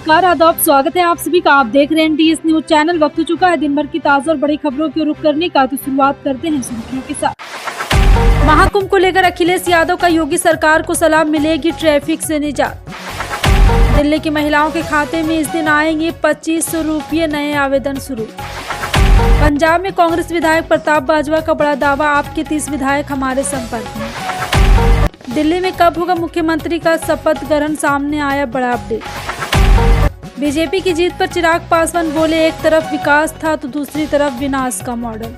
नमस्कार, आदाब, स्वागत है आप सभी का। आप देख रहे हैं डीएस न्यूज चैनल। वक्त हो चुका है दिन भर की ताजा और बड़ी खबरों की रुख करने का, तो शुरुआत करते हैं सुर्खियों के साथ। महाकुंभ को लेकर अखिलेश यादव का योगी सरकार को सलाह, मिलेगी ट्रैफिक से निजात। दिल्ली की महिलाओं के खाते में इस दिन आएंगे 2500 रुपये, नए आवेदन शुरू। पंजाब में कांग्रेस विधायक प्रताप बाजवा का बड़ा दावा, आपके 30 विधायक हमारे संपर्क में। दिल्ली में कब होगा मुख्यमंत्री का शपथ ग्रहण, सामने आया बड़ा अपडेट। बीजेपी की जीत पर चिराग पासवान बोले, एक तरफ विकास था तो दूसरी तरफ विनाश का मॉडल।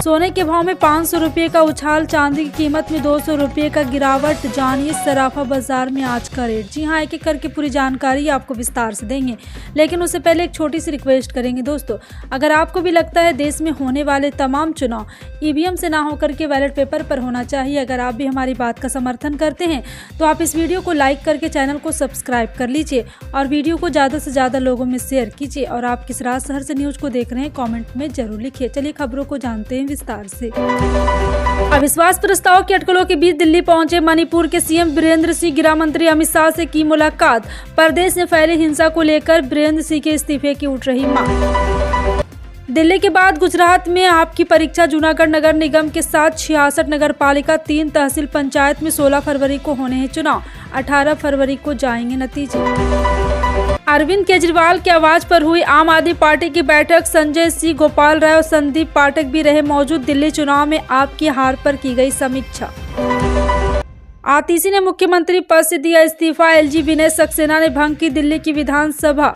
सोने के भाव में 500 रुपये का उछाल, चांदी की कीमत में 200 रुपये का गिरावट। जानिए सराफा बाजार में आज का रेट। जी हाँ, एक एक करके पूरी जानकारी आपको विस्तार से देंगे, लेकिन उससे पहले एक छोटी सी रिक्वेस्ट करेंगे दोस्तों। अगर आपको भी लगता है देश में होने वाले तमाम चुनाव ईवीएम से ना होकर के बैलेट पेपर पर होना चाहिए, अगर आप भी हमारी बात का समर्थन करते हैं तो आप इस वीडियो को लाइक करके चैनल को सब्सक्राइब कर लीजिए और वीडियो को ज़्यादा से ज़्यादा लोगों में शेयर कीजिए। और आप किस राज शहर से न्यूज को देख रहे हैं कमेंट में जरूर लिखिए। चलिए खबरों को जानते हैं विस्तार से। अविश्वास प्रस्ताव की अटकलों के बीच दिल्ली पहुंचे मणिपुर के सीएम बीरेंद्र सिंह, गृह मंत्री अमित शाह से की मुलाकात। प्रदेश में फैली हिंसा को लेकर बीरेंद्र सिंह के इस्तीफे की उठ रही मांग। दिल्ली के बाद गुजरात में आपकी परीक्षा, जूनागढ़ नगर निगम के साथ 66 नगर पालिका, 3 तहसील पंचायत में 16 फरवरी को होने हैं चुनाव, 18 फरवरी को जाएंगे नतीजे। अरविंद केजरीवाल की आवाज पर हुई आम आदमी पार्टी की बैठक, संजय सिंह, गोपाल राय और संदीप पाठक भी रहे मौजूद। दिल्ली चुनाव में आपकी हार पर की गई समीक्षा। आतिशी ने मुख्यमंत्री पद से दिया इस्तीफा, एलजी विनय सक्सेना ने भंग की दिल्ली की विधानसभा।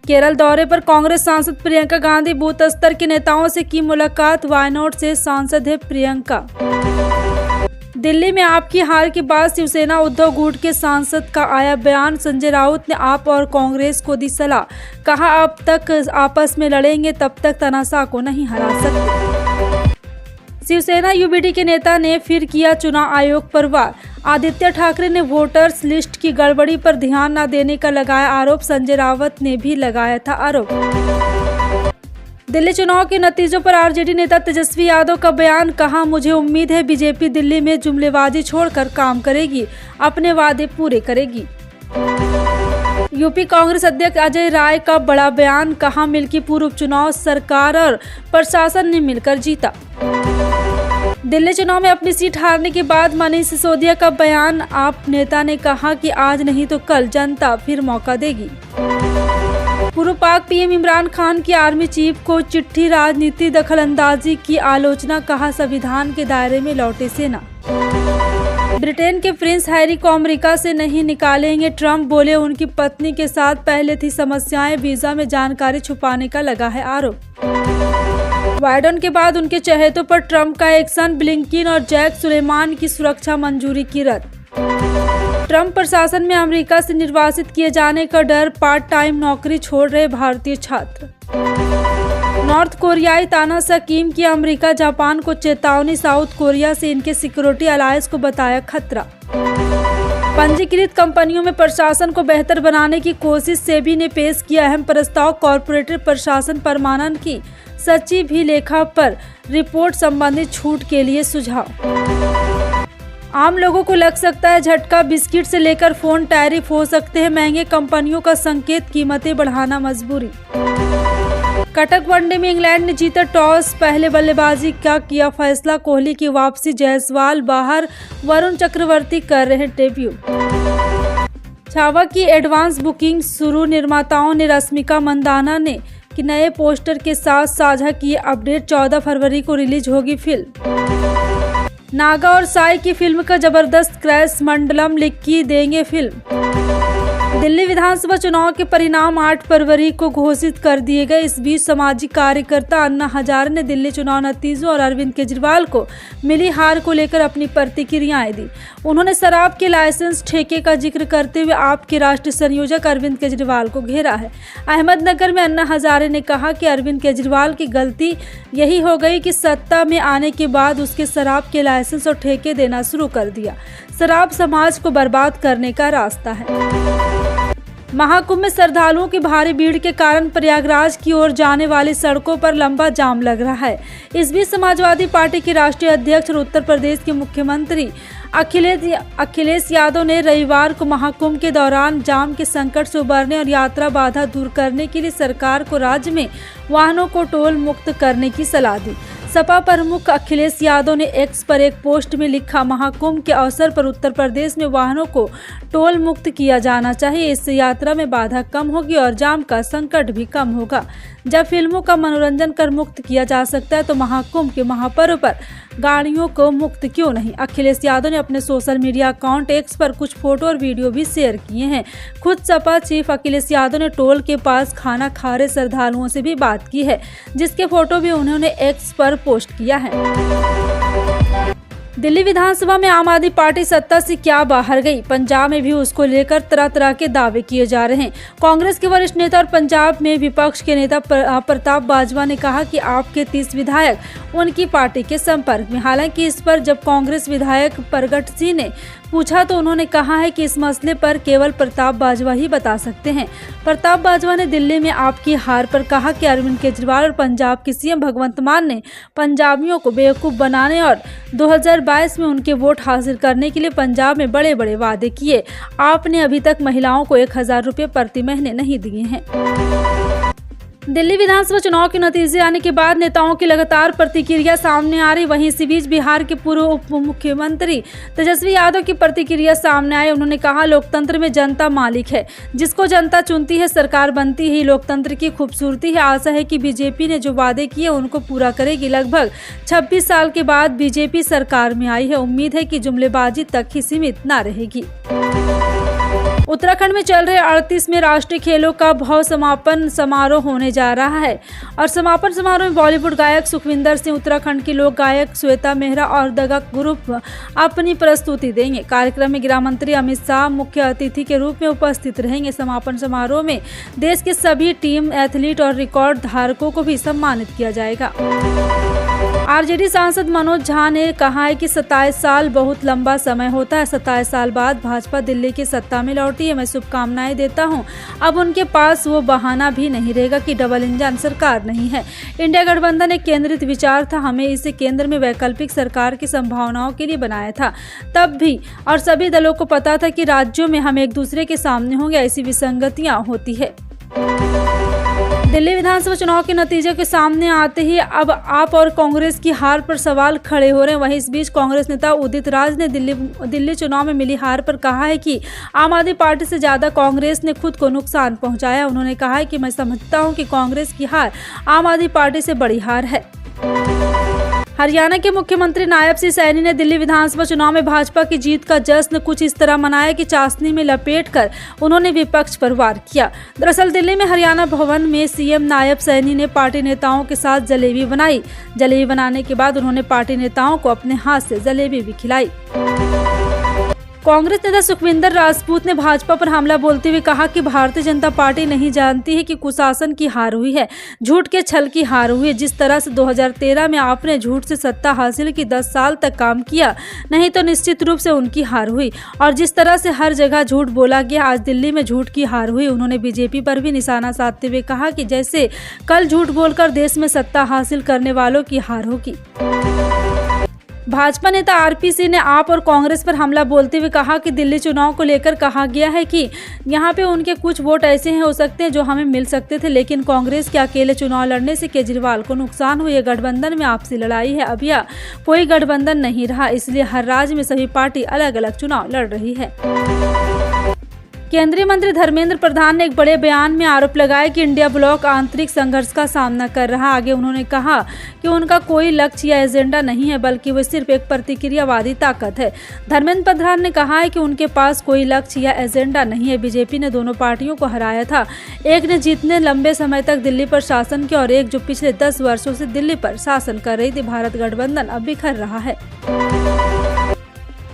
केरल दौरे पर कांग्रेस सांसद प्रियंका गांधी, बूथ स्तर के नेताओं से की मुलाकात। वायनाड से सांसद है प्रियंका। दिल्ली में आपकी हार के बाद शिवसेना उद्धव गुट के सांसद का आया बयान, संजय राउत ने आप और कांग्रेस को दी सलाह, कहा अब तक आपस में लड़ेंगे तब तक तानाशाह को नहीं हरा सकते। शिवसेना यूबीडी के नेता ने फिर किया चुनाव आयोग पर वार। आदित्य ठाकरे ने वोटर्स लिस्ट की गड़बड़ी पर ध्यान न देने का लगाया आरोप, संजय रावत ने भी लगाया था आरोप। दिल्ली चुनाव के नतीजों पर आरजेडी नेता तेजस्वी यादव का बयान, कहा मुझे उम्मीद है बीजेपी दिल्ली में जुमलेबाजी छोड़कर काम करेगी, अपने वादे पूरे करेगी। यूपी कांग्रेस अध्यक्ष अजय राय का बड़ा बयान, कहा मिल्कीपुर उपचुनाव सरकार और प्रशासन ने मिलकर जीता। दिल्ली चुनाव में अपनी सीट हारने के बाद मनीष सिसोदिया का बयान, आप नेता ने कहा कि आज नहीं तो कल जनता फिर मौका देगी। पूर्व पाक पीएम इमरान खान की आर्मी चीफ को चिट्ठी, राजनीति दखलंदाजी की आलोचना, कहा संविधान के दायरे में लौटे सेना। ब्रिटेन के प्रिंस हैरी को अमेरिका से नहीं निकालेंगे ट्रंप, बोले उनकी पत्नी के साथ पहले थी समस्याएं, वीजा में जानकारी छुपाने का लगा है आरोप। बाइडेन के बाद उनके चहेतों पर ट्रंप का एक्शन, ब्लिंकन और जैक सुलेमान की सुरक्षा मंजूरी की रद्द। ट्रंप प्रशासन में अमेरिका से निर्वासित किए जाने का डर, पार्ट टाइम नौकरी छोड़ रहे भारतीय छात्र। नॉर्थ कोरियाई तानाशाह किम की अमेरिका जापान को चेतावनी, साउथ कोरिया से इनके सिक्योरिटी अलायंस को बताया खतरा। पंजीकृत कंपनियों में प्रशासन को बेहतर बनाने की कोशिश, सेबी ने पेश किया अहम प्रस्ताव, कॉरपोरेट प्रशासन परमानन की सचिव भी लेखा पर रिपोर्ट संबंधी छूट के लिए सुझाव। आम लोगों को लग सकता है झटका, बिस्किट से लेकर फोन टैरिफ हो सकते हैं महंगे, कंपनियों का संकेत, कीमतें बढ़ाना मजबूरी। कटक वनडे में इंग्लैंड ने जीता टॉस, पहले बल्लेबाजी का किया फैसला, कोहली की वापसी, जायसवाल बाहर, वरुण चक्रवर्ती कर रहे डेब्यू। छावा की एडवांस बुकिंग शुरू, निर्माताओं ने रश्मिका मंदाना ने कि नए पोस्टर के साथ साझा किए अपडेट, 14 फरवरी को रिलीज होगी फिल्म। नागा और साई की फिल्म का जबरदस्त क्रैश, मंडलम लिखी देंगे फिल्म। दिल्ली विधानसभा चुनाव के परिणाम 8 फरवरी को घोषित कर दिए गए। इस बीच सामाजिक कार्यकर्ता अन्ना हजारे ने दिल्ली चुनाव नतीजों और अरविंद केजरीवाल को मिली हार को लेकर अपनी प्रतिक्रियाएं दी। उन्होंने शराब के लाइसेंस ठेके का जिक्र करते हुए आपके राष्ट्रीय संयोजक अरविंद केजरीवाल को घेरा है। अहमदनगर में अन्ना हजारे ने कहा कि अरविंद केजरीवाल की गलती यही हो गई कि सत्ता में आने के बाद उसके शराब के लाइसेंस और ठेके देना शुरू कर दिया। शराब समाज को बर्बाद करने का रास्ता है। महाकुंभ में श्रद्धालुओं की भारी भीड़ के कारण प्रयागराज की ओर जाने वाली सड़कों पर लंबा जाम लग रहा है। इस बीच समाजवादी पार्टी के राष्ट्रीय अध्यक्ष और उत्तर प्रदेश के मुख्यमंत्री अखिलेश यादव ने रविवार को महाकुंभ के दौरान जाम के संकट से उबरने और यात्रा बाधा दूर करने के लिए सरकार को राज्य में वाहनों को टोल मुक्त करने की सलाह दी। सपा प्रमुख अखिलेश यादव ने एक्स पर एक पोस्ट में लिखा, महाकुंभ के अवसर पर उत्तर प्रदेश में वाहनों को टोल मुक्त किया जाना चाहिए। इससे यात्रा में बाधा कम होगी और जाम का संकट भी कम होगा। जब फिल्मों का मनोरंजन कर मुक्त किया जा सकता है तो महाकुंभ के महापर्व पर गाड़ियों को मुक्त क्यों नहीं। अखिलेश यादव ने अपने सोशल मीडिया अकाउंट एक्स पर कुछ फोटो और वीडियो भी शेयर किए हैं। खुद सपा चीफ अखिलेश यादव ने टोल के पास खाना खा रहे श्रद्धालुओं से भी बात की है, जिसके फोटो भी उन्होंने एक्स पर पोस्ट किया है। दिल्ली विधानसभा में आम आदमी पार्टी सत्ता से क्या बाहर गई, पंजाब में भी उसको लेकर तरह तरह के दावे किए जा रहे हैं। कांग्रेस के वरिष्ठ नेता और पंजाब में विपक्ष के नेता प्रताप बाजवा ने कहा कि आपके 30 विधायक उनकी पार्टी के संपर्क में। हालांकि इस पर जब कांग्रेस विधायक प्रगट सिंह ने पूछा तो उन्होंने कहा है कि इस मसले पर केवल प्रताप बाजवा ही बता सकते हैं। प्रताप बाजवा ने दिल्ली में आपकी हार पर कहा कि अरविंद केजरीवाल और पंजाब के सीएम भगवंत मान ने पंजाबियों को बेवकूफ बनाने और 2022 में उनके वोट हासिल करने के लिए पंजाब में बड़े बड़े वादे किए। आपने अभी तक महिलाओं को 1000 रुपये प्रति महीने नहीं दिए हैं। दिल्ली विधानसभा चुनाव के नतीजे आने के बाद नेताओं की लगातार प्रतिक्रिया सामने आ रही। वहीं इसी बीच बिहार के पूर्व उप मुख्यमंत्री तेजस्वी यादव की प्रतिक्रिया सामने आई। उन्होंने कहा, लोकतंत्र में जनता मालिक है, जिसको जनता चुनती है सरकार बनती है। लोकतंत्र की खूबसूरती है। आशा है कि बीजेपी ने जो वादे किए उनको पूरा करेगी। लगभग 26 साल के बाद बीजेपी सरकार में आई है। उम्मीद है कि जुमलेबाजी तक ही सीमित न रहेगी। उत्तराखंड में चल रहे 38वें राष्ट्रीय खेलों का भव्य समापन समारोह होने जा रहा है और समापन समारोह में बॉलीवुड गायक सुखविंदर सिंह, उत्तराखंड की लोक गायक श्वेता मेहरा और दगा ग्रुप अपनी प्रस्तुति देंगे। कार्यक्रम में गृह मंत्री अमित शाह मुख्य अतिथि के रूप में उपस्थित रहेंगे। समापन समारोह में देश के सभी टीम, एथलीट और रिकॉर्ड धारकों को भी सम्मानित किया जाएगा। आरजेडी सांसद मनोज झा ने कहा है कि 27 साल बहुत लंबा समय होता है। 27 साल बाद भाजपा दिल्ली की सत्ता में लौटी है। मैं शुभकामनाएं देता हूं। अब उनके पास वो बहाना भी नहीं रहेगा कि डबल इंजन सरकार नहीं है। इंडिया गठबंधन एक केंद्रित विचार था। हमें इसे केंद्र में वैकल्पिक सरकार की संभावनाओं के लिए बनाया था तब भी, और सभी दलों को पता था कि राज्यों में हम एक दूसरे के सामने होंगे, ऐसी विसंगतियां होती है। दिल्ली विधानसभा चुनाव के नतीजे के सामने आते ही अब आप और कांग्रेस की हार पर सवाल खड़े हो रहे हैं। वहीं इस बीच कांग्रेस नेता उदित राज ने दिल्ली चुनाव में मिली हार पर कहा है कि आम आदमी पार्टी से ज्यादा कांग्रेस ने खुद को नुकसान पहुंचाया। उन्होंने कहा है कि मैं समझता हूं कि कांग्रेस की हार आम आदमी पार्टी से बड़ी हार है। हरियाणा के मुख्यमंत्री नायब सिंह सैनी ने दिल्ली विधानसभा चुनाव में भाजपा की जीत का जश्न कुछ इस तरह मनाया कि चाशनी में लपेटकर उन्होंने विपक्ष पर वार किया। दरअसल दिल्ली में हरियाणा भवन में सीएम नायब सैनी ने पार्टी नेताओं के साथ जलेबी बनाई। जलेबी बनाने के बाद उन्होंने पार्टी नेताओं को अपने हाथ से जलेबी भी खिलाई। कांग्रेस नेता सुखविंदर राजपूत ने भाजपा पर हमला बोलते हुए कहा कि भारतीय जनता पार्टी नहीं जानती है कि कुशासन की हार हुई है, झूठ के छल की हार हुई है। जिस तरह से 2013 में आपने झूठ से सत्ता हासिल की, 10 साल तक काम किया नहीं तो निश्चित रूप से उनकी हार हुई। और जिस तरह से हर जगह झूठ बोला गया, आज दिल्ली में झूठ की हार हुई। उन्होंने बीजेपी पर भी निशाना साधते हुए कहा कि जैसे कल झूठ बोलकर देश में सत्ता हासिल करने वालों की हार होगी। भाजपा नेता आरपी सिंह ने आप और कांग्रेस पर हमला बोलते हुए कहा कि दिल्ली चुनाव को लेकर कहा गया है कि यहाँ पे उनके कुछ वोट ऐसे हैं हो सकते हैं जो हमें मिल सकते थे, लेकिन कांग्रेस के अकेले चुनाव लड़ने से केजरीवाल को नुकसान हुई है। गठबंधन में आपसी लड़ाई है, अब यह कोई गठबंधन नहीं रहा, इसलिए हर राज्य में सभी पार्टी अलग अलग चुनाव लड़ रही है। केंद्रीय मंत्री धर्मेंद्र प्रधान ने एक बड़े बयान में आरोप लगाया कि इंडिया ब्लॉक आंतरिक संघर्ष का सामना कर रहा। आगे उन्होंने कहा कि उनका कोई लक्ष्य या एजेंडा नहीं है, बल्कि वो सिर्फ एक प्रतिक्रियावादी ताकत है। धर्मेंद्र प्रधान ने कहा है कि उनके पास कोई लक्ष्य या एजेंडा नहीं है। बीजेपी ने दोनों पार्टियों को हराया था, एक ने जीतने लंबे समय तक दिल्ली पर शासन किया और एक जो पिछले 10 वर्षों से दिल्ली पर शासन कर रही थी। भारत गठबंधन अब बिखर रहा है।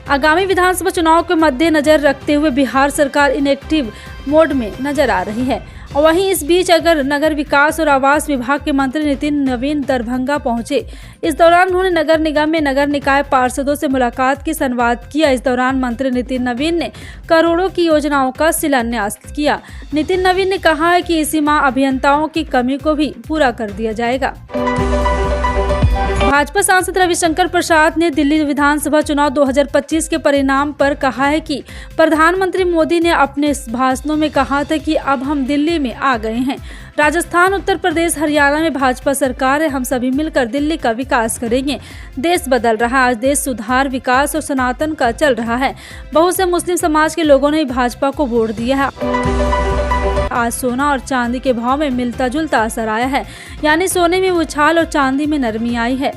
आगामी विधानसभा चुनाव के मद्देनजर रखते हुए बिहार सरकार इनएक्टिव मोड में नजर आ रही है। और वहीं इस बीच अगर नगर विकास और आवास विभाग के मंत्री नितिन नवीन दरभंगा पहुंचे। इस दौरान उन्होंने नगर निगम में नगर निकाय पार्षदों से मुलाकात की, संवाद किया। इस दौरान मंत्री नितिन नवीन ने करोड़ों की योजनाओं का शिलान्यास किया। नितिन नवीन ने कहा है कि इसी माह अभियंताओं की कमी को भी पूरा कर दिया जाएगा। भाजपा सांसद रविशंकर प्रसाद ने दिल्ली विधानसभा चुनाव 2025 के परिणाम पर कहा है कि प्रधानमंत्री मोदी ने अपने भाषणों में कहा था कि अब हम दिल्ली में आ गए हैं। राजस्थान, उत्तर प्रदेश, हरियाणा में भाजपा सरकार है। हम सभी मिलकर दिल्ली का विकास करेंगे। देश बदल रहा है। आज देश सुधार, विकास और सनातन का चल रहा है। बहुत से मुस्लिम समाज के लोगों ने भाजपा को वोट दिया है। आज सोना और चांदी के भाव में मिलता जुलता असर आया है, यानी सोने में उछाल और चांदी में नरमी आई है।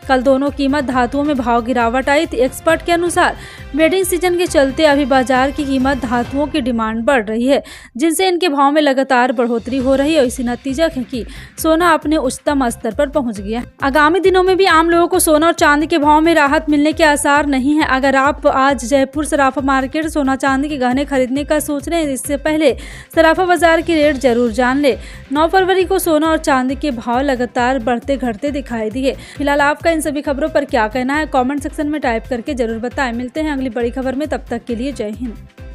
कल दोनों कीमत धातुओं में भाव गिरावट आई थी। एक्सपर्ट के अनुसार वेडिंग सीजन के चलते अभी बाजार की कीमत धातुओं की डिमांड बढ़ रही है, जिनसे इनके भाव में लगातार बढ़ोतरी हो रही है। इसी नतीजा है कि सोना अपने उच्चतम स्तर पर पहुंच गया। आगामी दिनों में भी आम लोगों को सोना और चांदी के भाव में राहत मिलने के आसार नहीं है। अगर आप आज जयपुर सराफा मार्केट सोना चांदी के गहने खरीदने का सोच रहे हैं, इससे पहले सराफा बाजार की रेट जरूर जान ले। 9 फरवरी को सोना और चांदी के भाव लगातार बढ़ते घटते दिखाई दिए। फिलहाल आपका इन सभी खबरों पर क्या कहना है, कमेंट सेक्शन में टाइप करके जरूर बताएं। मिलते हैं अगली बड़ी खबर में, तब तक के लिए जय हिंद।